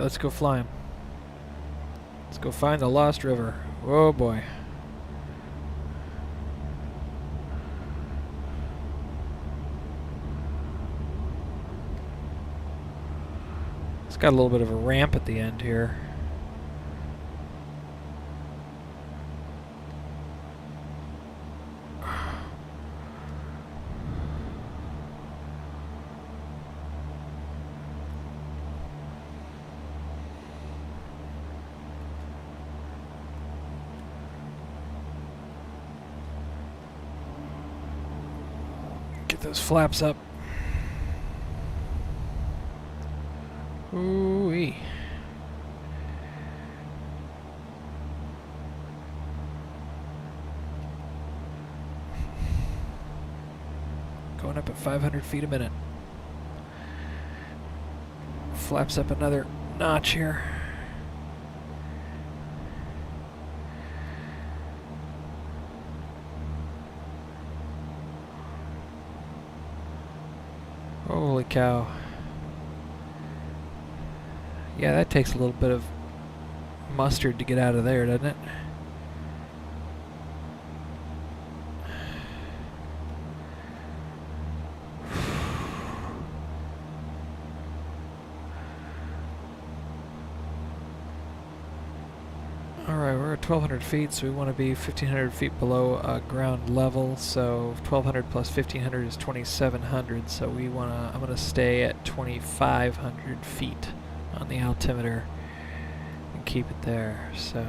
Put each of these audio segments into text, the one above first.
let's go fly him. Let's go find the Lost River. Oh boy. It's got a little bit of a ramp at the end here. Get those flaps up. Ooh-wee. Going up at 500 feet a minute. Flaps up another notch here. Holy cow. Yeah, that takes a little bit of mustard to get out of there, doesn't it? Alright, we're at 1,200 feet, so we want to be 1,500 feet below ground level. So 1,200 plus 1,500 is 2,700. So we want to. I'm going to stay at 2,500 feet on the altimeter and keep it there. So.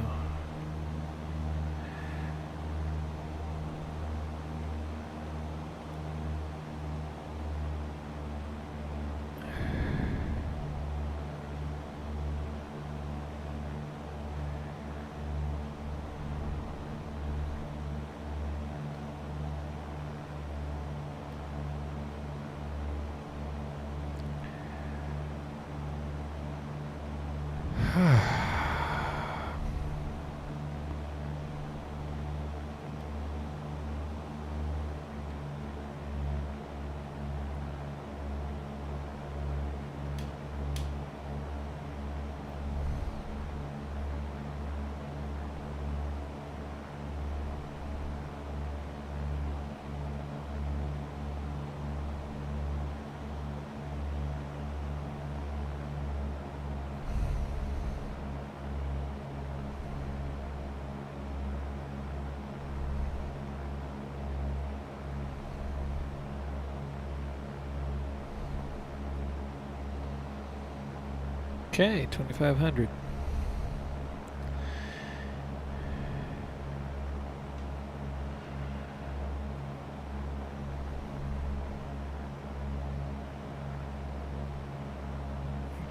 Okay, 2,500.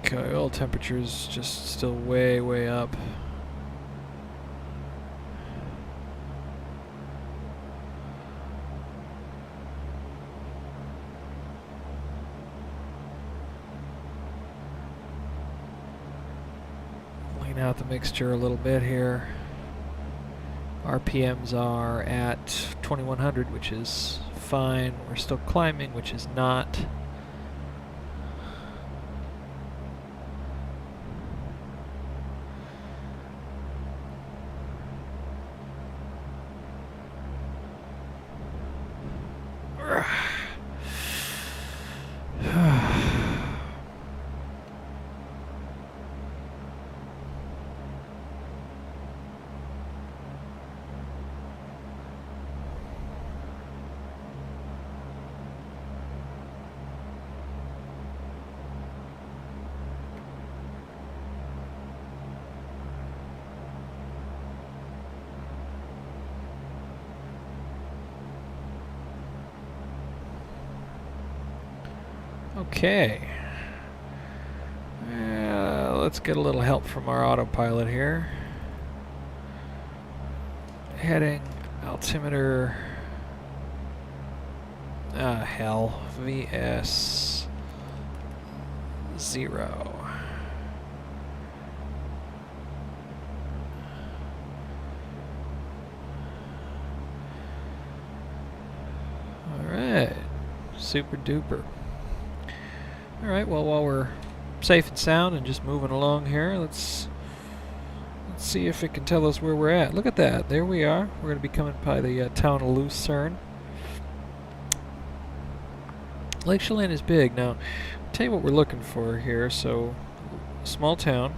Okay, oil temperature's just still way, way up. Out the mixture a little bit here. RPMs are at 2,100, which is fine. We're still climbing, which is not. Okay. Let's get a little help from our autopilot here. Heading, altimeter. Hell. VS 0. Alright. Super duper. Alright, well, while we're safe and sound and just moving along here. Let's see if it can tell us where we're at. Look at that. There we are. We're going to be coming by the town of Lucerne. Lake Chelan is big. Now, I'll tell you what we're looking for here. So, small town.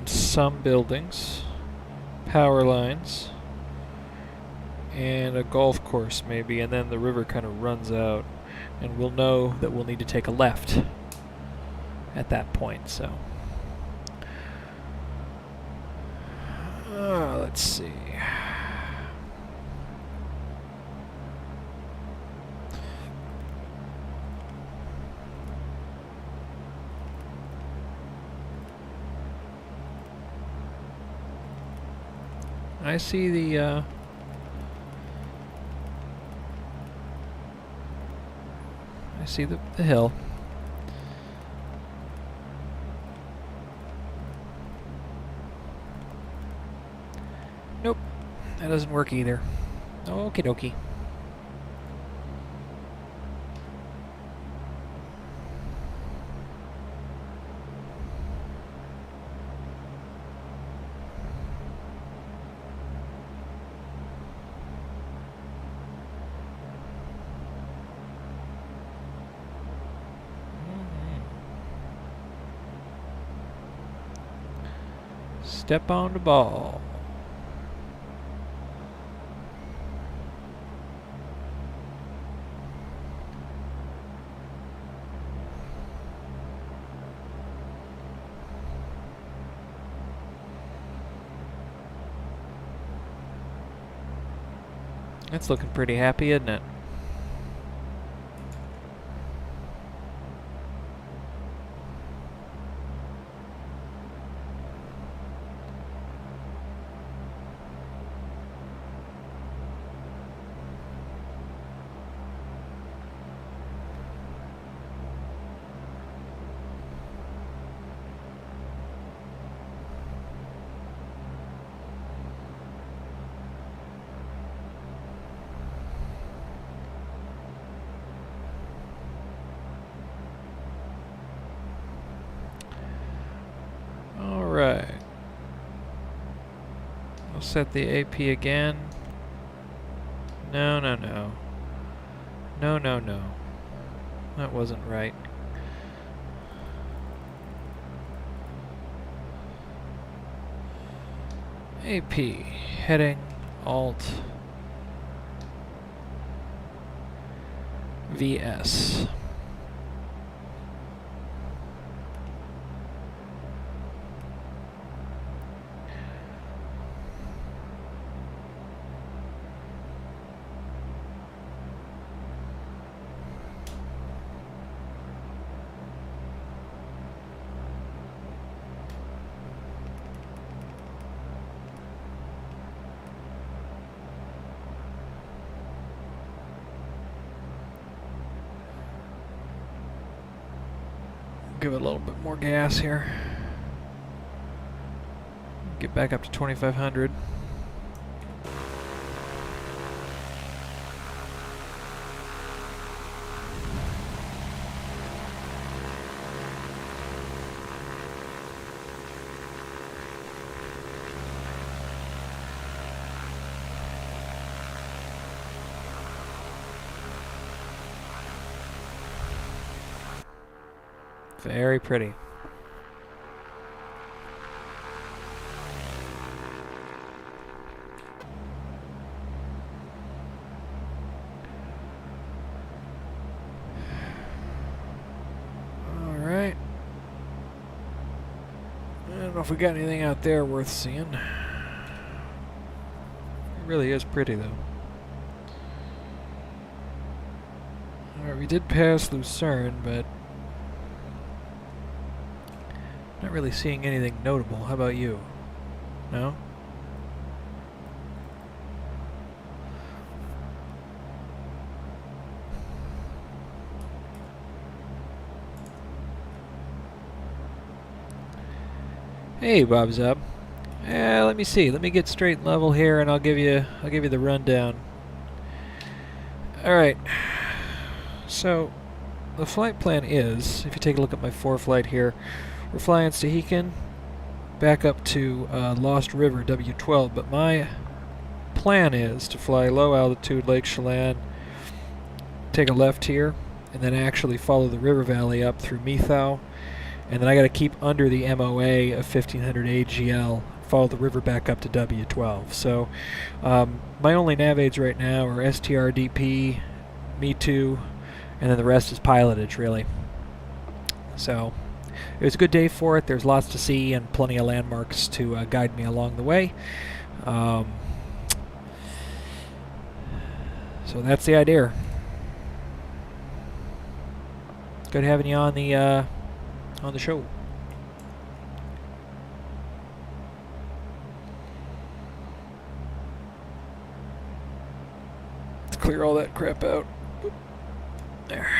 Some buildings. Power lines. And a golf course maybe. And then the river kind of runs out. And we'll know that we'll need to take a left at that point, so. Let's see. I see the the hill. Nope, that doesn't work either. Okie dokie. Step on the ball. It's looking pretty happy, isn't it? Right. We'll set the AP again. No. No. That wasn't right. AP. Heading. Alt. VS. Give it a little bit more gas here. Get back up to 2,500. Very pretty. All right. I don't know if we got anything out there worth seeing. It really is pretty, though. All right, we did pass Lucerne, but not really seeing anything notable. How about you? No? Hey, Bob Zub. Let me see. Let me get straight and level here, and I'll give you the rundown. All right. So the flight plan is, if you take a look at my flight here, we're flying Stehekin back up to Lost River W12, but my plan is to fly low altitude Lake Chelan, take a left here, and then actually follow the river valley up through Methau, and then I got to keep under the MOA of 1500 AGL, follow the river back up to W12. So my only nav aids right now are STRDP, Me2, and then the rest is pilotage, really. So it was a good day for it. There's lots to see and plenty of landmarks to guide me along the way. So that's the idea. Good having you on the show. Let's clear all that crap out. There.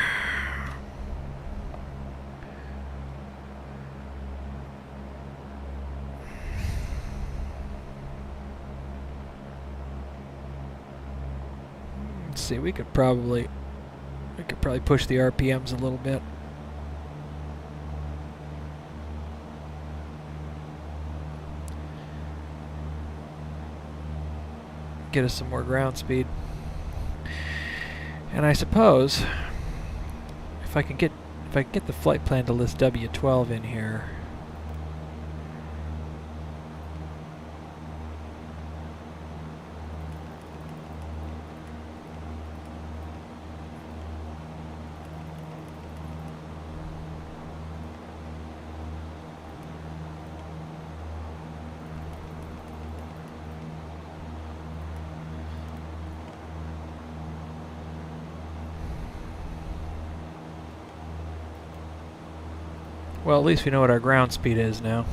Let's see, we could probably push the RPMs a little bit. Get us some more ground speed. And I suppose if I can get the flight plan to list W12 in here. Well, at least we know what our ground speed is now.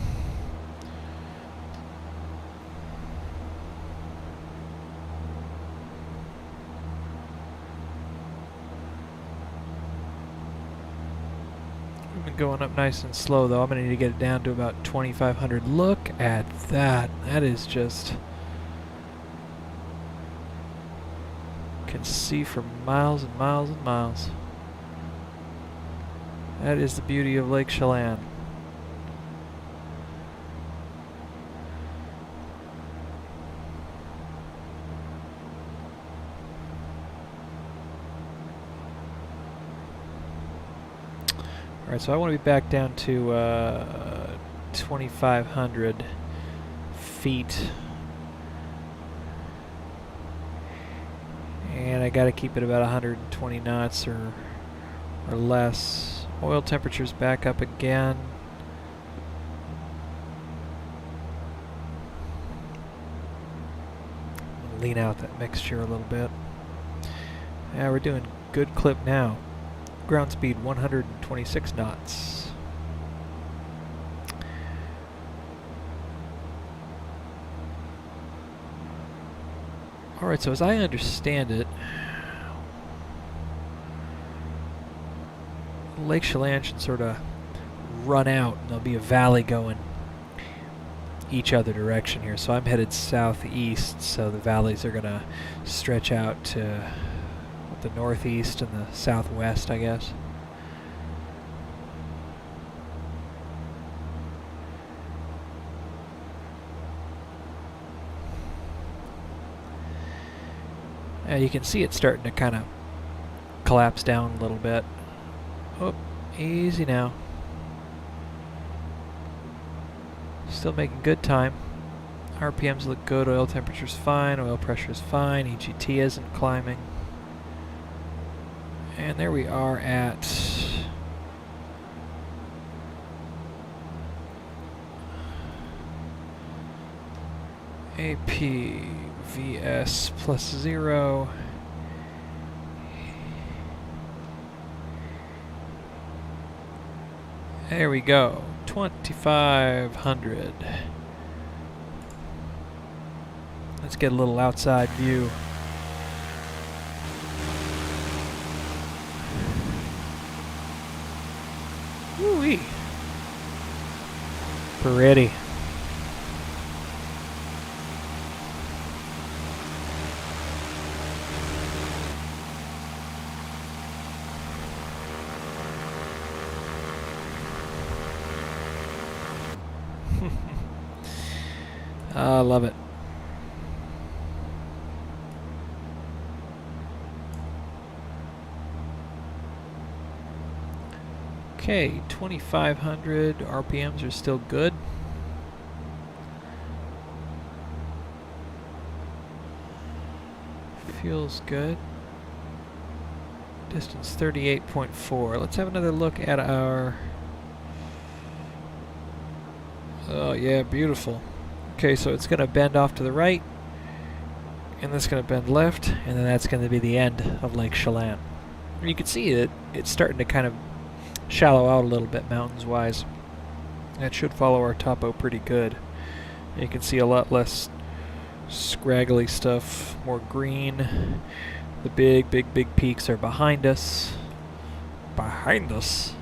We've been going up nice and slow, though. I'm going to need to get it down to about 2,500. Look at that. That is just... can see for miles and miles and miles. That is the beauty of Lake Chelan. Alright, so I want to be back down to 2,500 feet. And I got to keep it about 120 knots or less. Oil temperature's back up again. Lean out that mixture a little bit. Yeah, we're doing good clip now. Ground speed 126 knots. Alright, so as I understand it, Lake Chelan should sort of run out, and there'll be a valley going each other direction here. So I'm headed southeast, so the valleys are going to stretch out to the northeast and the southwest, I guess. You can see it starting to kind of collapse down a little bit. Oh, easy now. Still making good time. RPMs look good, oil temperature's fine, oil pressure's fine, EGT isn't climbing. And there we are at AP VS plus 0. There we go, 2,500. Let's get a little outside view. Woo-wee. Pretty. I love it. Okay, 2,500 RPMs are still good. Feels good. Distance 38.4. Let's have another look at our... Oh yeah, beautiful. Okay, so it's going to bend off to the right, and that's going to bend left, and then that's going to be the end of Lake Chelan. You can see that it's starting to kind of shallow out a little bit mountains-wise. That should follow our topo pretty good. You can see a lot less scraggly stuff, more green. The big peaks are behind us. Behind us?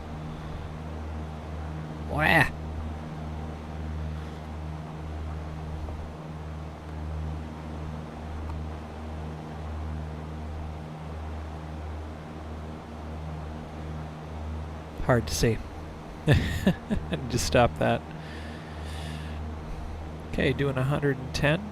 Wah! Hard to see. Just stop that. Okay, doing 110.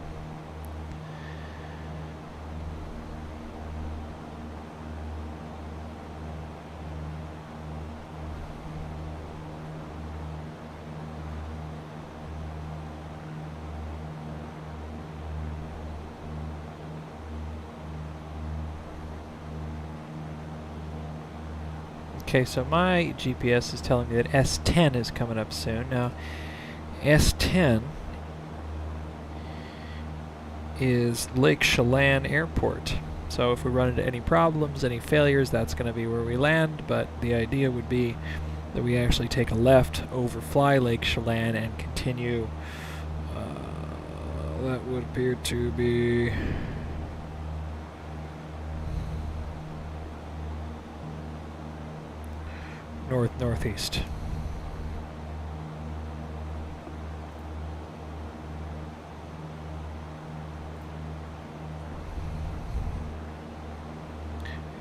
Okay, so my GPS is telling me that S10 is coming up soon. Now, S10 is Lake Chelan Airport. So if we run into any problems, any failures, that's going to be where we land. But the idea would be that we actually take a left, overfly Lake Chelan, and continue. That would appear to be... northeast.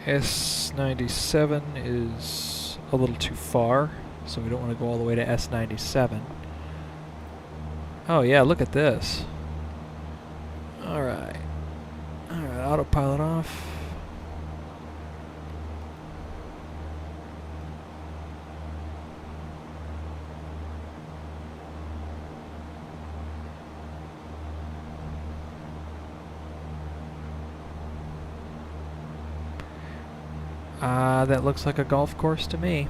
S97 is a little too far, so we don't want to go all the way to S97. Oh yeah, look at this. Alright. Alright, autopilot off. That looks like a golf course to me.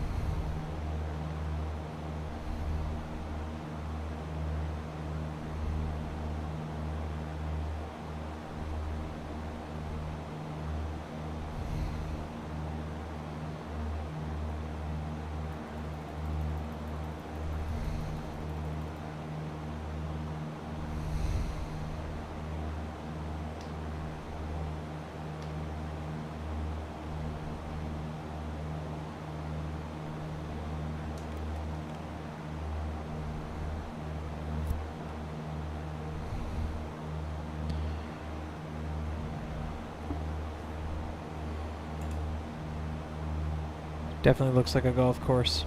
Definitely looks like a golf course.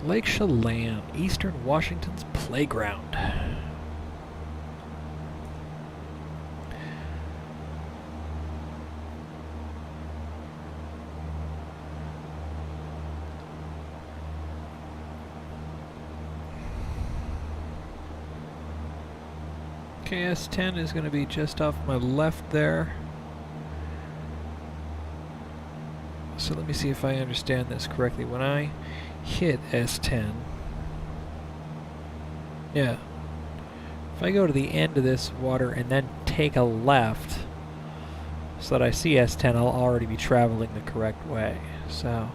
Lake Chelan, Eastern Washington's playground. Okay, S10 is going to be just off my left there. So let me see if I understand this correctly. When I hit S10, yeah, if I go to the end of this water and then take a left so that I see S10, I'll already be traveling the correct way. So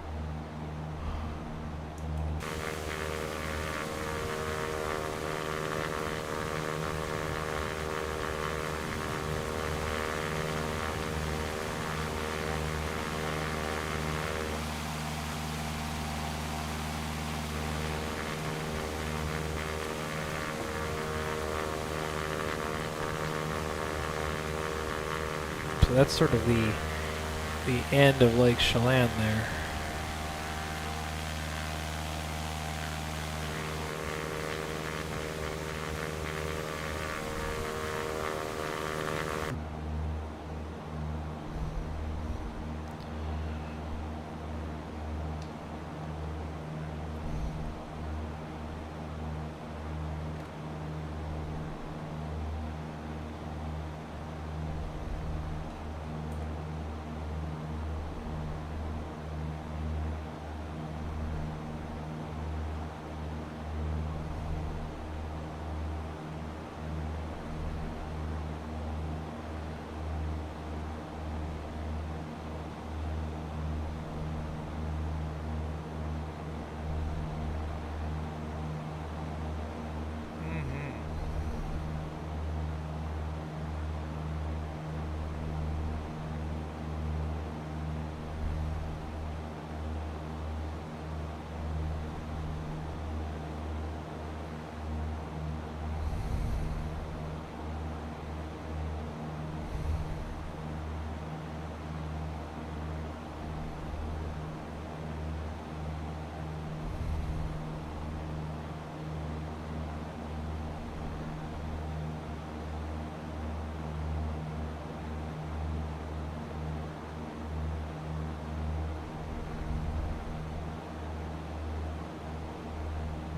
So that's sort of the end of Lake Chelan there.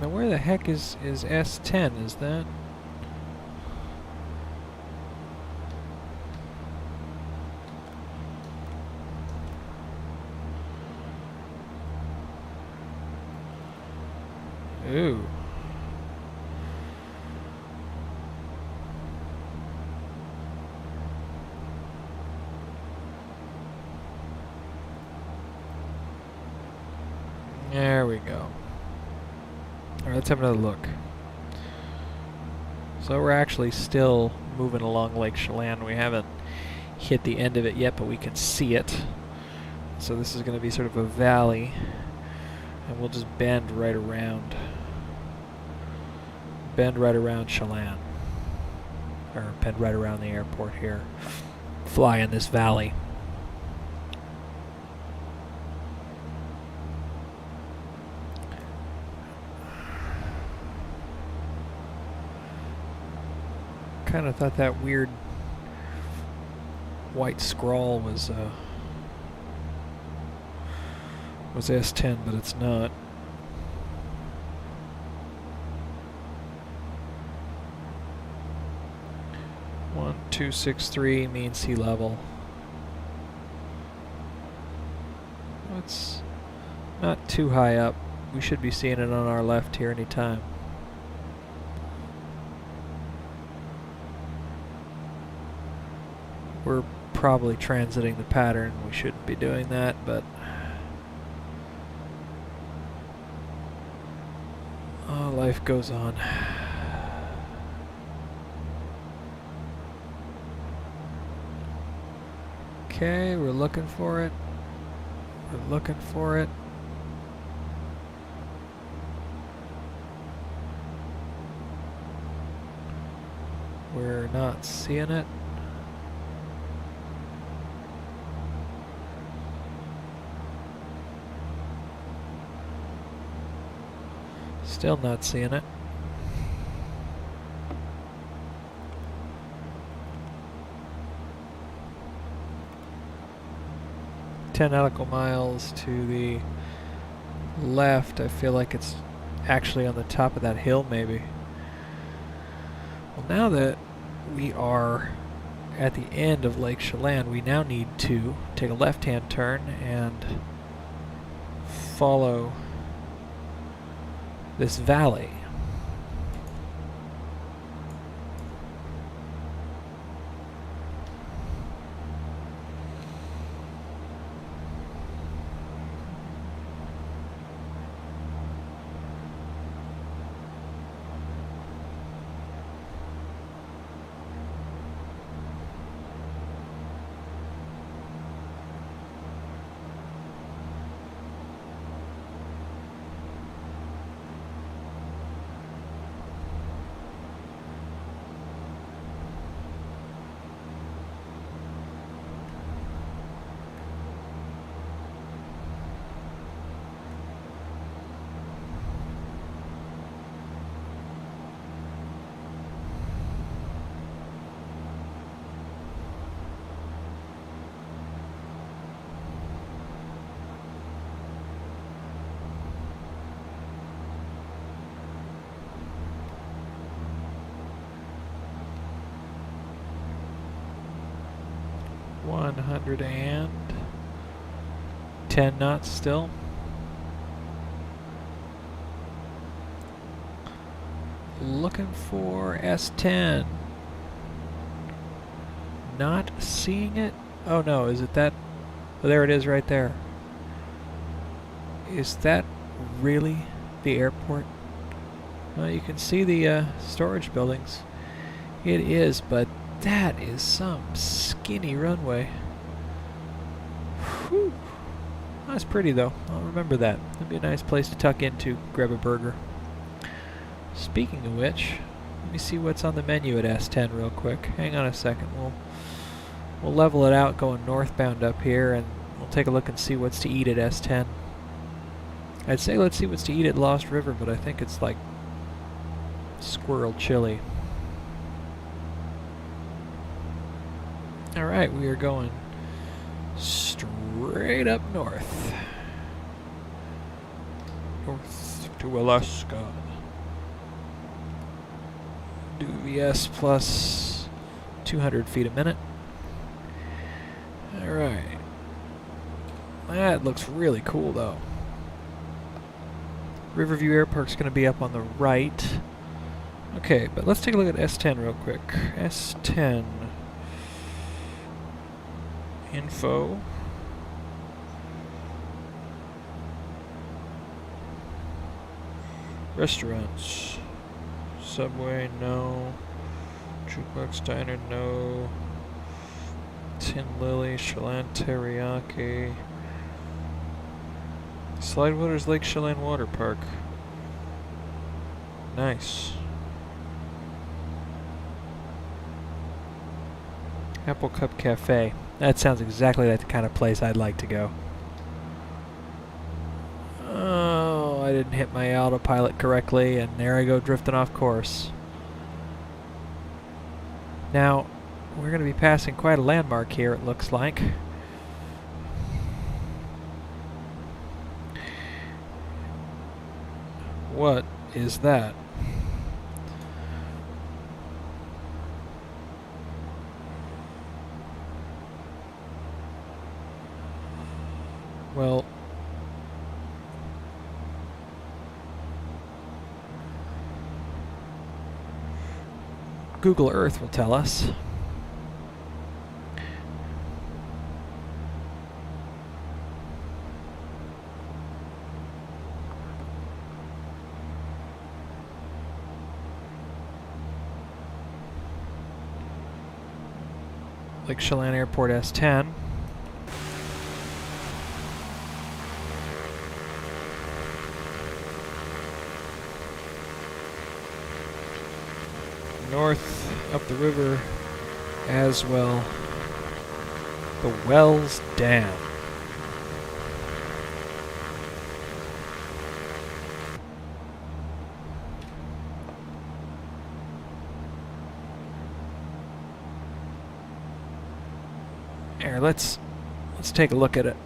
Now where the heck is S10? Is that? Ooh. There we go. Alright, let's have another look. So we're actually still moving along Lake Chelan. We haven't hit the end of it yet, but we can see it. So this is going to be sort of a valley, and we'll just bend right around. Bend right around Chelan. Or bend right around the airport here. Fly in this valley. Kind of thought that weird white scrawl was S10, but it's not. One, 263 means sea level. It's not too high up. We should be seeing it on our left here any time. We're probably transiting the pattern. We shouldn't be doing that, but oh, life goes on. Okay, we're looking for it. We're looking for it. We're not seeing it. Still not seeing it. Ten nautical miles to the left. I feel like it's actually on the top of that hill, maybe. Well, now that we are at the end of Lake Chelan, we now need to take a left-hand turn and follow this valley. 110 knots still. Looking for S10. Not seeing it. Oh no, is it that? Oh, there it is right there. Is that really the airport? Well, you can see the storage buildings. It is, but that is some skinny runway. Whew. That's pretty though. I'll remember that. That'd be a nice place to tuck into, grab a burger. Speaking of which, let me see what's on the menu at S10 real quick. Hang on a second. We'll level it out going northbound up here, and we'll take a look and see what's to eat at S10. I'd say let's see what's to eat at Lost River, but I think it's like squirrel chili. Alright, we are going straight up north. North to Alaska. Do VS plus 200 feet a minute. Alright. That looks really cool though. Riverview Airpark's going to be up on the right. Okay, but let's take a look at S10 real quick. S10. Info. Restaurants. Subway, no. Jukebox Diner, no. Tin Lily, Chelan Teriyaki. Slidewaters Lake Chelan Water Park. Nice. Apple Cup Cafe. That sounds exactly like the kind of place I'd like to go. Oh, I didn't hit my autopilot correctly, and there I go drifting off course. Now, we're going to be passing quite a landmark here, it looks like. What is that? Well, Google Earth will tell us. Lake Chelan Airport S10. North up the river as well. The Wells Dam. Here, let's take a look at it.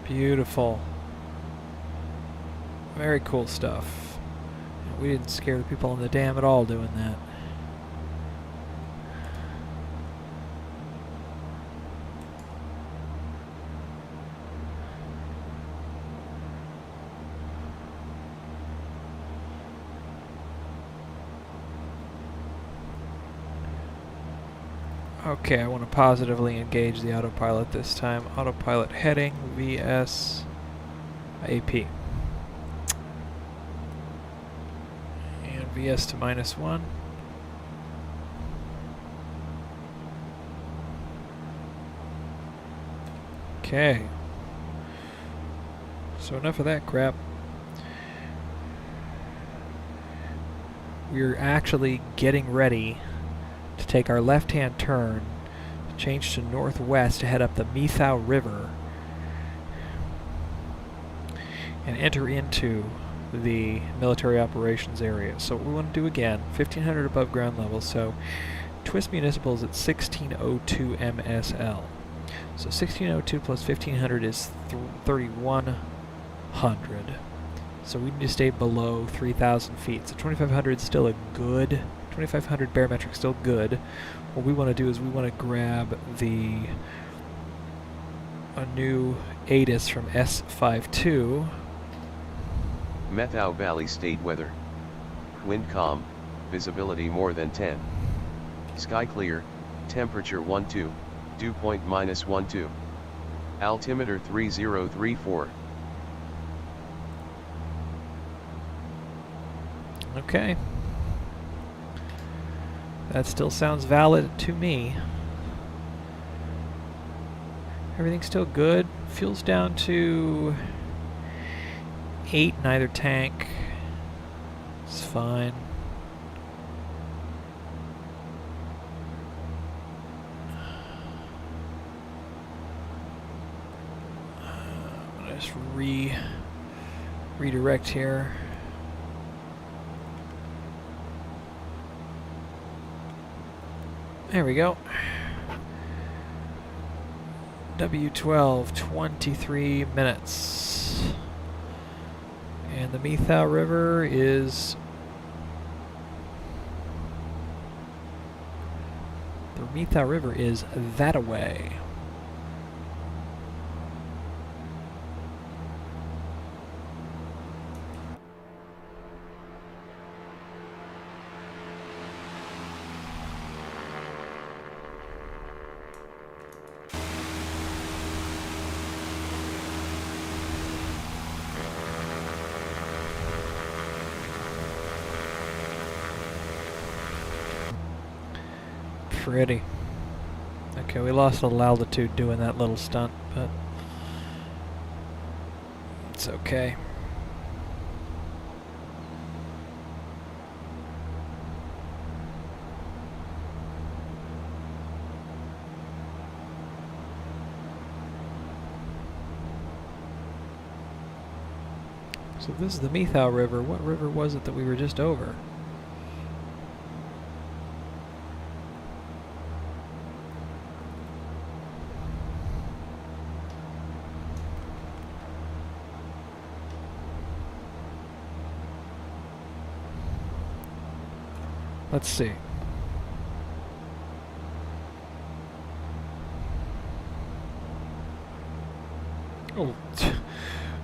Beautiful. Very cool stuff. We didn't scare the people on the dam at all doing that. Okay, I want to positively engage the autopilot this time. Autopilot heading, VS, AP. And VS to -1. Okay. So enough of that crap. We're actually getting ready to take our left-hand turn, change to northwest to head up the Methau River, and enter into the military operations area. So what we want to do again, 1500 above ground level, so Twisp Municipal is at 1602 MSL. So 1602 plus 1500 is 3100. So we need to stay below 3,000 feet. So 2,500 is still a good, 2,500 barometric still good. What we want to do is we want to grab a new ATIS from S52. Methow Valley State weather. Wind calm, visibility more than 10. Sky clear, temperature 12, dew point -12. Altimeter 3034. Okay. That still sounds valid to me. Everything's still good. Fuel's down to 8 in either tank. It's fine. I'm gonna just redirect here. There we go. W12, 23 minutes. And the Methow River is... The Methow River is that-a-way. Pretty. Okay, we lost a little altitude doing that little stunt, but it's okay. So this is the Methow River. What river was it that we were just over? Let's see. Oh,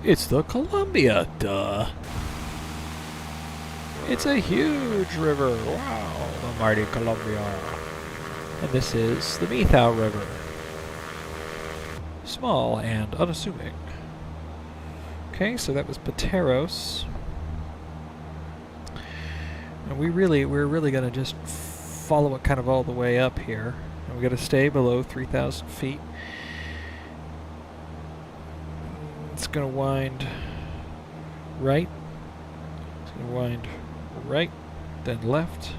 it's the Columbia, duh. It's a huge river. Wow, the mighty Columbia. And this is the Methow River. Small and unassuming. Okay, so that was Pateros. And we're really going to just follow it kind of all the way up here. And we got to stay below 3,000 feet. It's going to wind right. It's going to wind right, then left.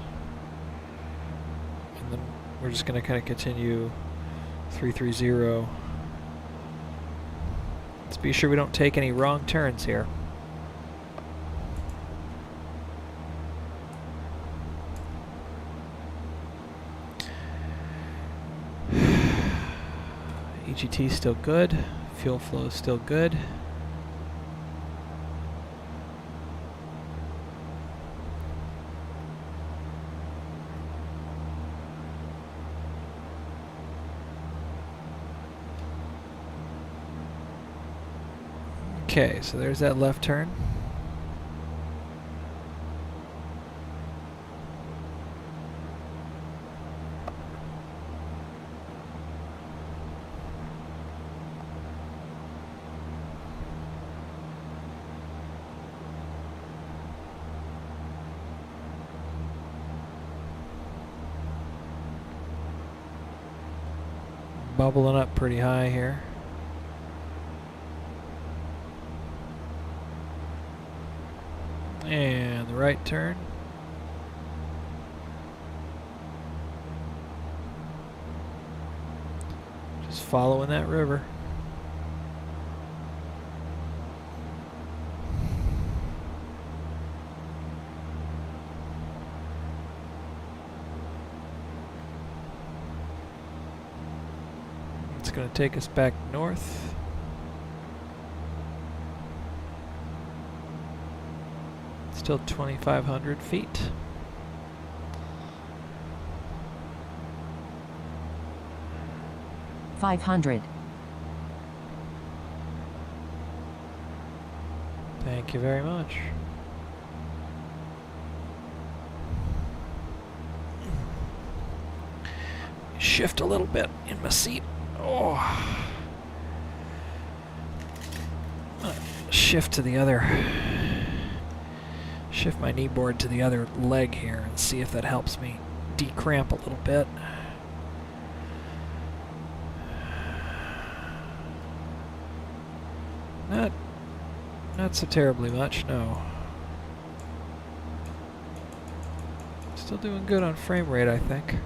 And then we're just going to kind of continue 330. Let's be sure we don't take any wrong turns here. EGT still good. Fuel flow still good. Okay, so there's that left turn. Bubbling up pretty high here. And the right turn. Just following that river. It's going to take us back north. Still 2,500 feet. $500. Thank you very much. Shift a little bit in my seat. Oh. Shift to the other. Shift my knee board to the other leg here and see if that helps me decramp a little bit. Not so terribly much, no. Still doing good on frame rate, I think.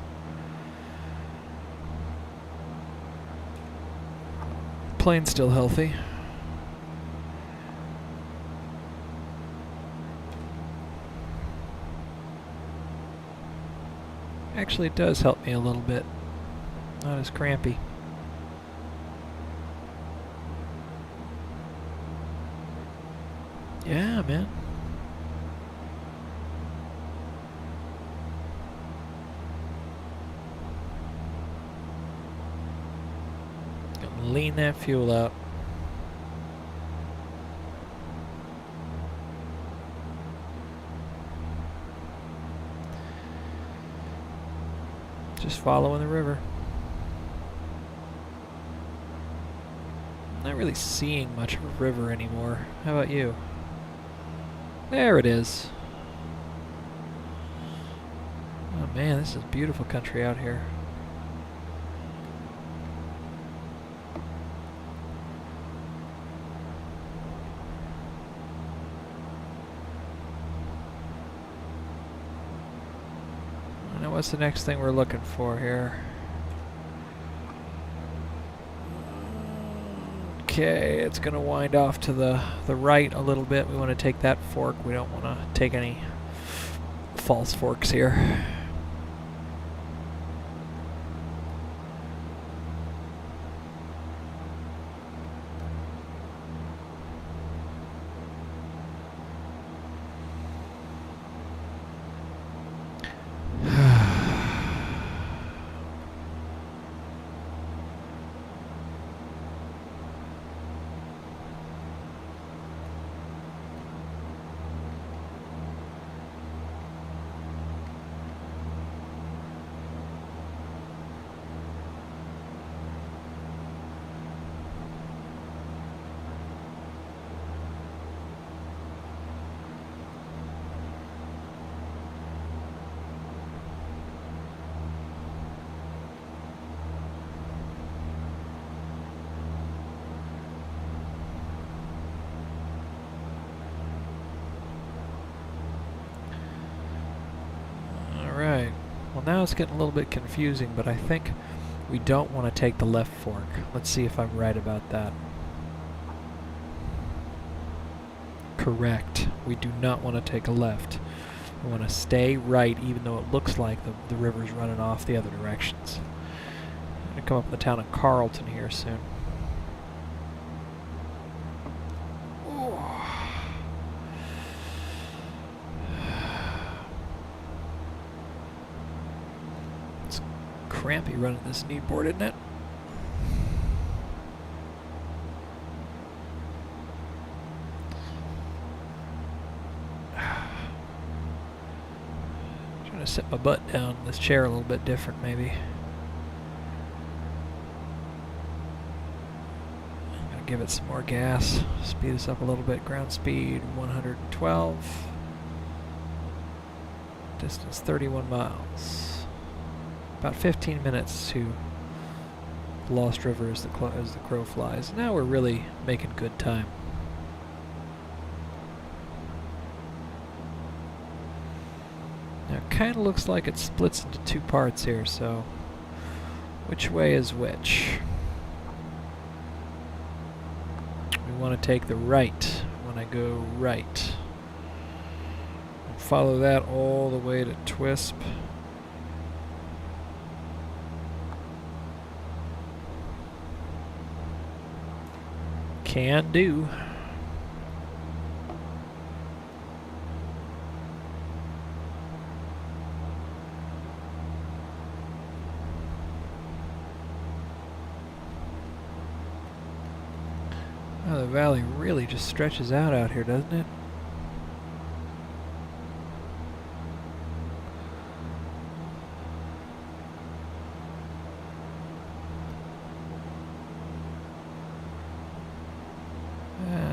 Plane's still healthy. Actually, it does help me a little bit. Not as crampy. Yeah, man. Gonna lean that fuel out. Just following the river. I'm not really seeing much of a river anymore. How about you? There it is. Oh man, this is beautiful country out here. Now what's the next thing we're looking for here? Okay, it's going to wind off to the right a little bit. We want to take that fork. We don't want to take any false forks here. Alright, well now it's getting a little bit confusing, but I think we don't want to take the left fork. Let's see if I'm right about that. Correct. We do not want to take a left. We want to stay right, even though it looks like the river's running off the other directions. I'm going to come up in the town of Carlton here soon. It's crampy running this knee board, isn't it? Trying to sit my butt down in this chair a little bit different, maybe. I'm gonna give it some more gas. Speed us up a little bit. Ground speed 112. Distance 31 miles. About 15 minutes to Lost River as the crow flies. Now we're really making good time. Now it kind of looks like it splits into two parts here, so which way is which? We want to take the right when I go right. And follow that all the way to Twisp. Can do. Oh, the valley really just stretches out here, doesn't it?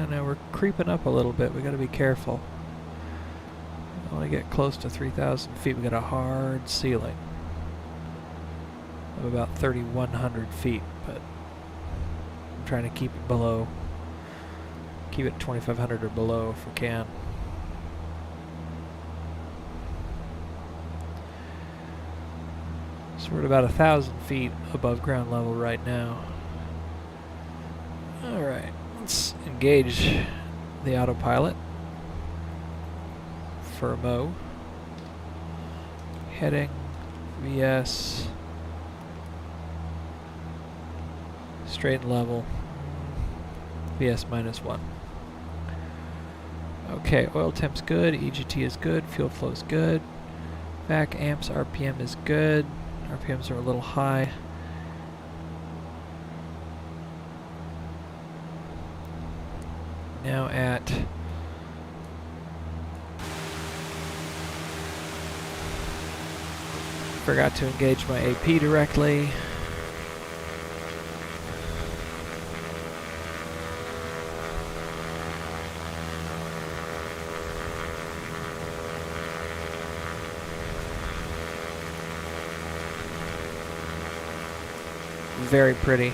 Now we're creeping up a little bit. We got to be careful. I want to get close to 3,000 feet. We got a hard ceiling of about 3,100 feet, but I'm trying to keep it below. Keep it 2,500 or below if we can. So we're at about 1,000 feet above ground level right now. Alright, let's engage the autopilot. Firmo. Heading VS. Straight and level. VS -1. Okay, oil temp's good, EGT is good, fuel flow is good, vac amps RPM is good, RPMs are a little high. Now at forgot to engage my AP directly. Very pretty.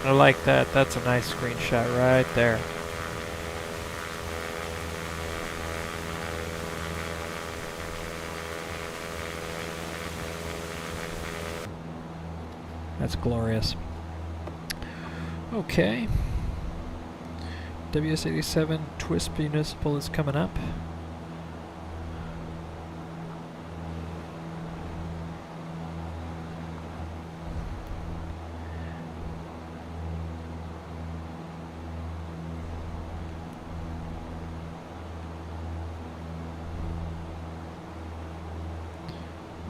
I like that. That's a nice screenshot right there. That's glorious. Okay. WS87 Twisp Municipal is coming up.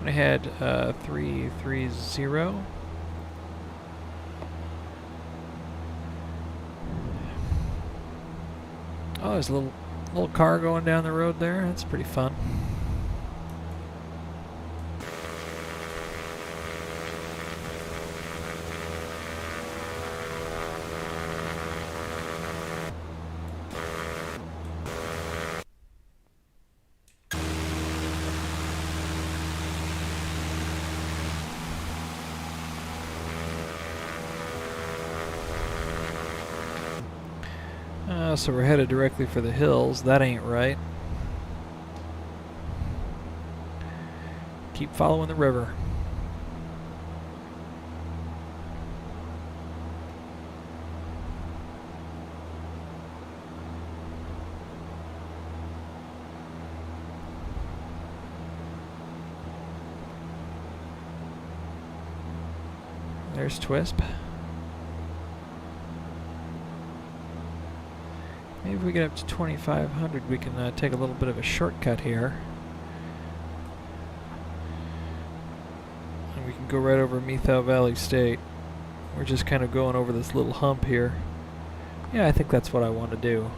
I had 330. Oh, there's a little car going down the road there. That's pretty fun. So we're headed directly for the hills. That ain't right. Keep following the river. There's Twisp. Maybe if we get up to 2,500, we can take a little bit of a shortcut here. And we can go right over Methow Valley State. We're just kind of going over this little hump here. Yeah, I think that's what I want to do.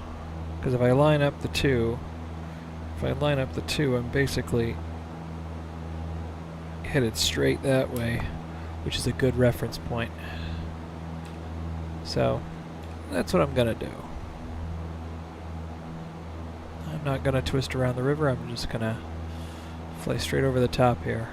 Because if I line up the two, I'm basically headed straight that way, which is a good reference point. So, that's what I'm going to do. I'm not going to twist around the river, I'm just going to Fly straight over the top here.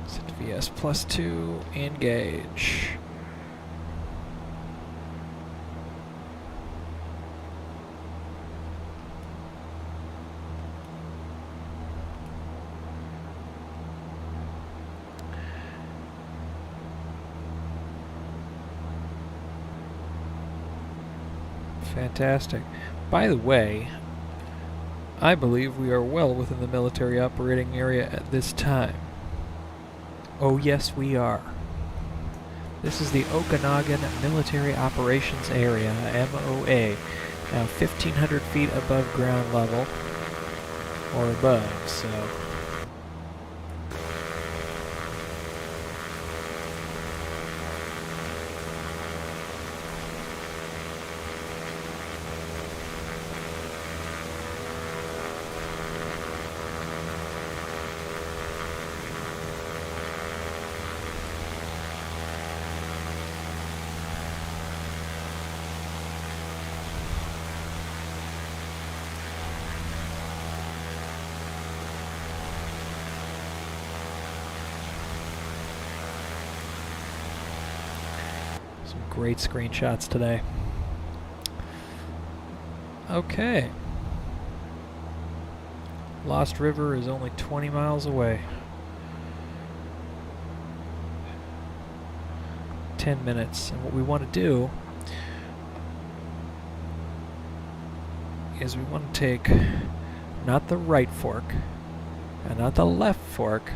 Set VS +2, engage. Fantastic. By the way, I believe we are well within the military operating area at this time. Oh yes, we are. This is the Okanagan Military Operations Area, MOA. Now 1,500 feet above ground level, or above, so... Some great screenshots today. Okay. Lost River is only 20 miles away. 10 minutes. And what we want to do is we want to take not the right fork and not the left fork,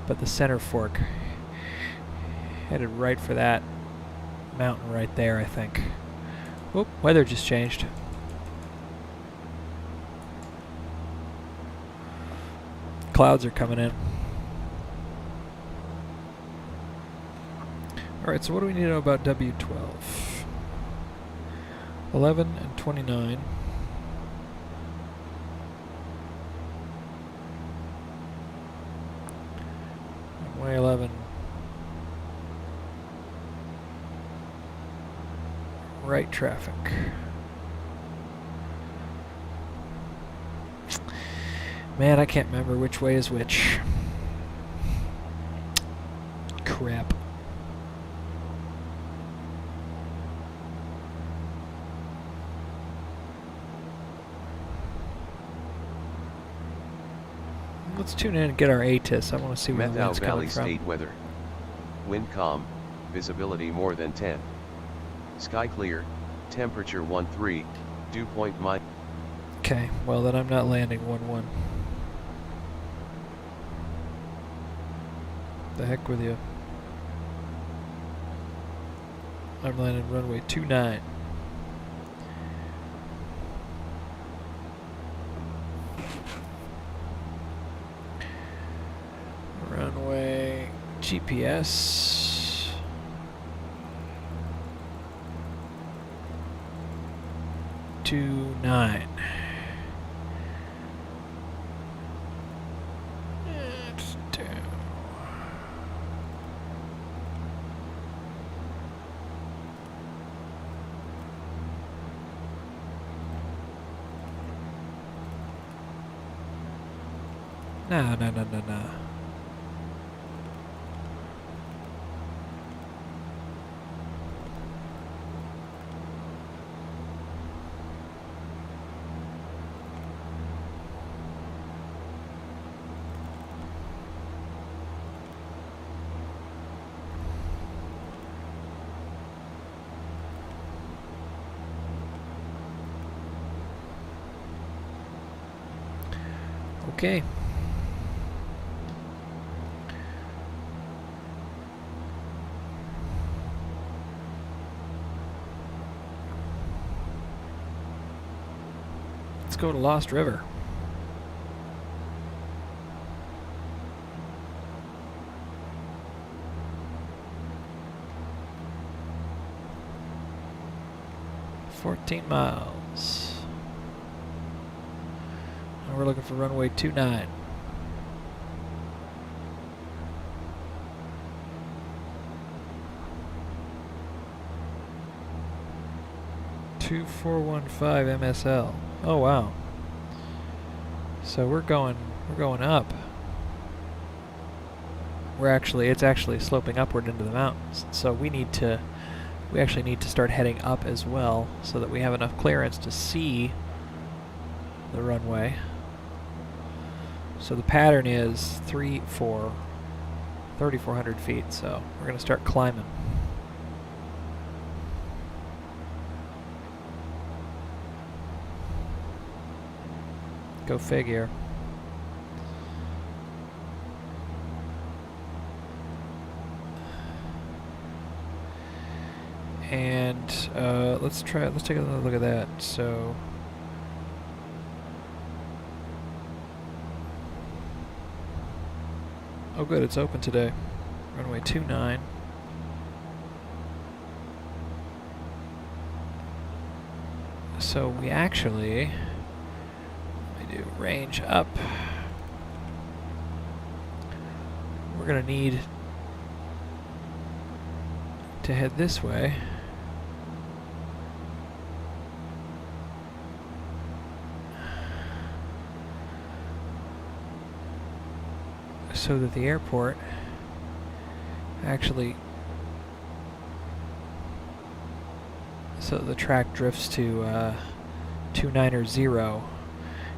but the center fork. Headed right for that mountain right there, I think. Oop, weather just changed. Clouds are coming in. Alright, so what do we need to know about W12? 11 and 29. Runway 11. Right traffic. Man, I can't remember which way is which. Crap. Let's tune in and get our ATIS. I want to see where the wind's coming from. Valley State weather. Wind calm, visibility more than 10. Sky clear, temperature 13, dew point -. Okay, well then I'm not landing 11. The heck with you. I'm landing runway 29. Runway GPS 29. It's down. No. Okay. Let's go to Lost River. .14 miles. And we're looking for runway 29. (2415) MSL. Oh wow. So we're going up. It's actually sloping upward into the mountains. So we actually need to start heading up as well so that we have enough clearance to see the runway. So the pattern is 3,400 feet, so we're going to start climbing. Go figure. And let's take another look at that. So oh good, it's open today. Runway 29. So we actually do range up. We're gonna need to head this way. So that the airport actually, so the track drifts to 290,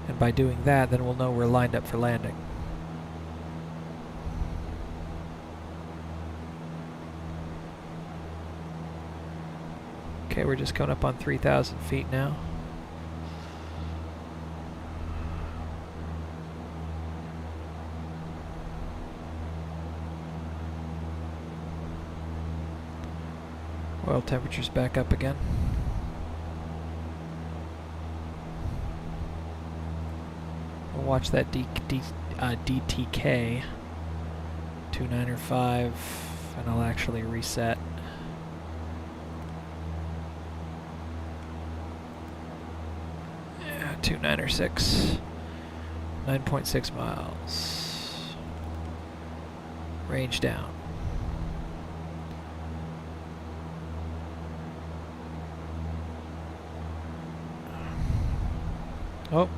and by doing that, then we'll know we're lined up for landing. Okay, we're just coming up on 3,000 feet now. Oil temperature's back up again. We'll watch that DTK 295, and I'll actually reset. Yeah, 296, 9.6 miles. Range down. Oh,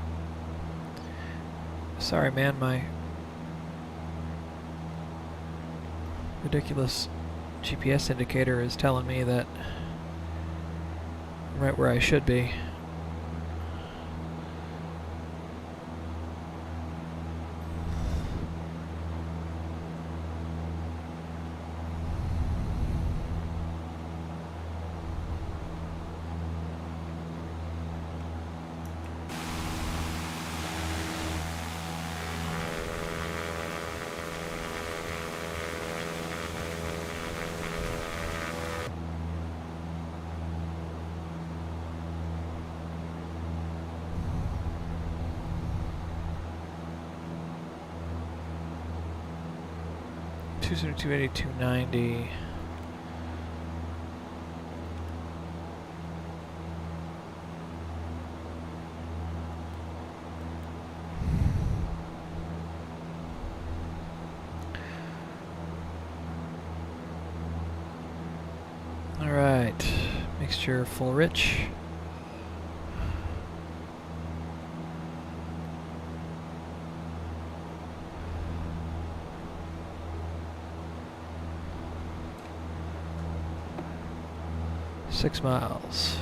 sorry man, my ridiculous GPS indicator is telling me that I'm right where I should be. Two 280, 290. All right, mixture full rich. Six miles.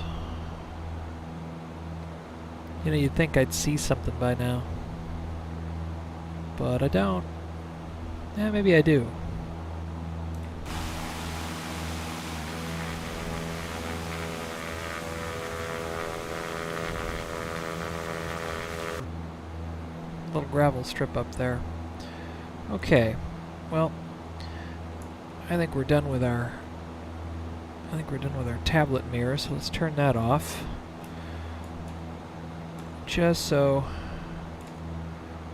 You know, you'd think I'd see something by now, but I don't. Yeah, maybe I do. Little gravel strip up there. Okay, well, I think we're done with our tablet mirror, so let's turn that off. Just so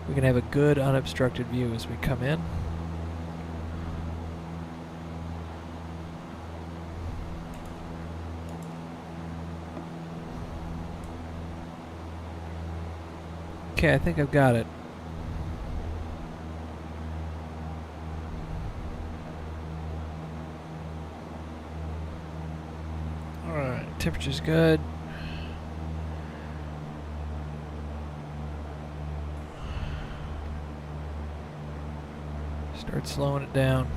we can have a good unobstructed view as we come in. Okay, I think I've got it. Alright, temperature's good. Start slowing it down.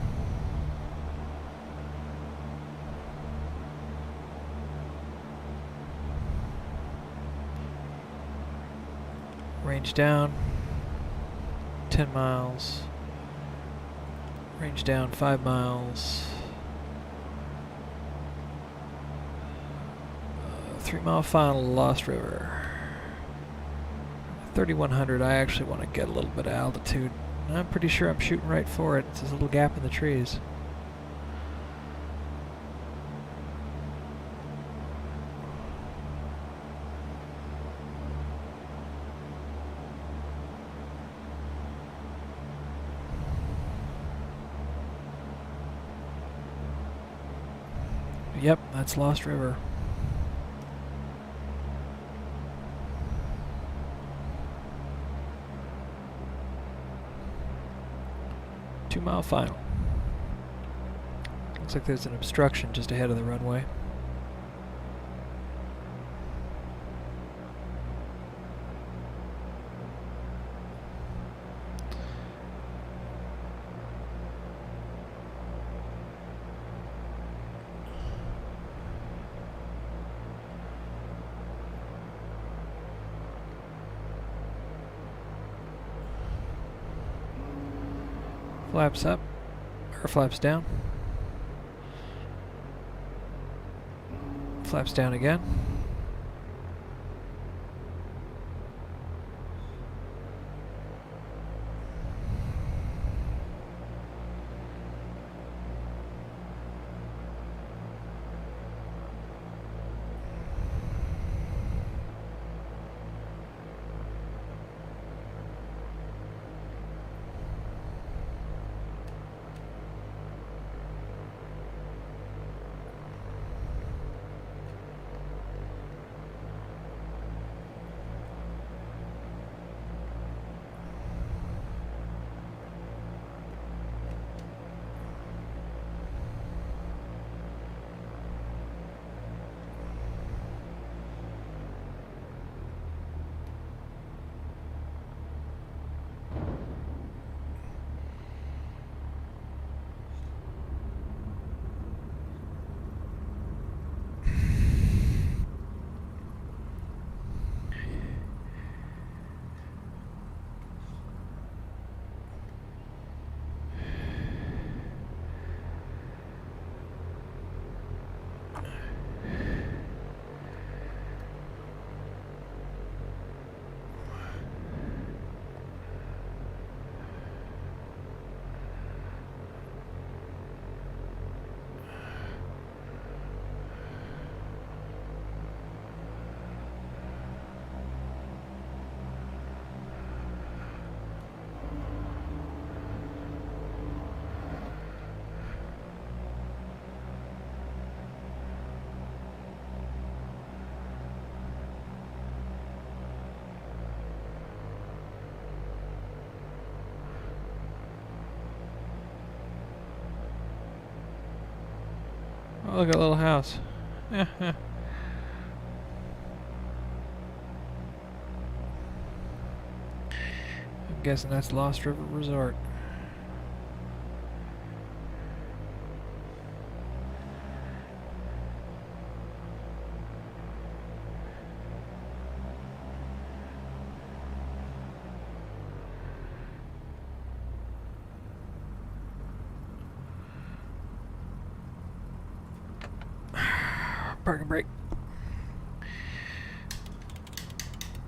Range down 10 miles. Range down 5 miles. 3-mile final, Lost River. 3100, I actually want to get a little bit of altitude. I'm pretty sure I'm shooting right for it. It's this little gap in the trees. Yep, that's Lost River. Two-mile final. Looks like there's an obstruction just ahead of the runway. Flaps up, or flaps down. Flaps down again. Oh, look at a little house. I'm guessing that's Lost River Resort. Parking brake.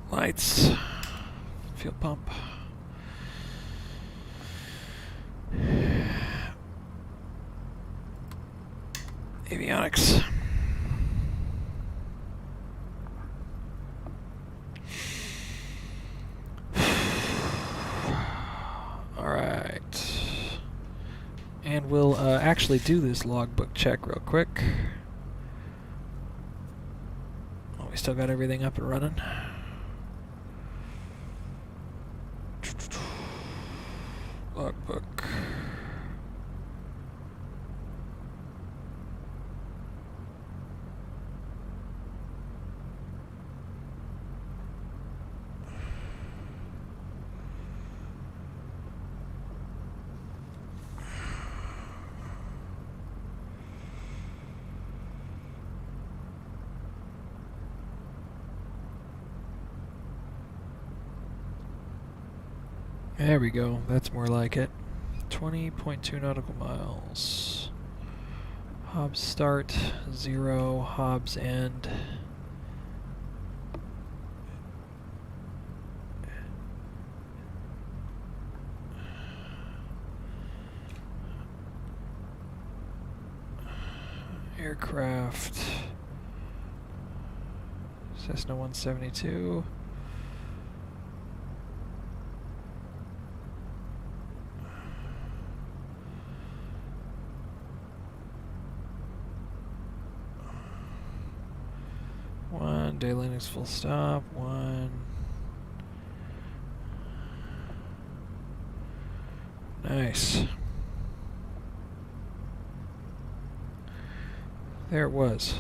Lights. Fuel pump. Avionics. Alright. And we'll actually do this logbook check real quick. Oh, we still got everything up and running. There we go. That's more like it. 20.2 nautical miles. Hobbs start, 0. Hobbs end. Aircraft. Cessna 172. One, day landings full stop. One. Nice. There it was.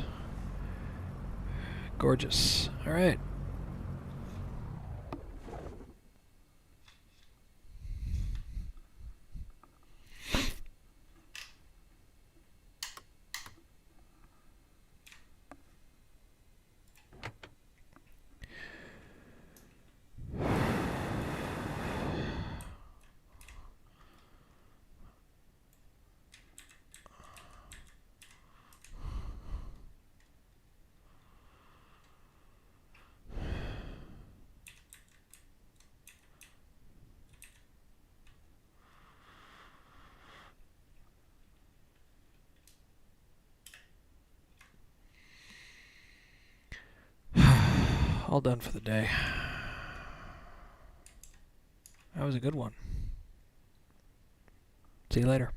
Gorgeous. All right. All done for the day. That was a good one. See you later.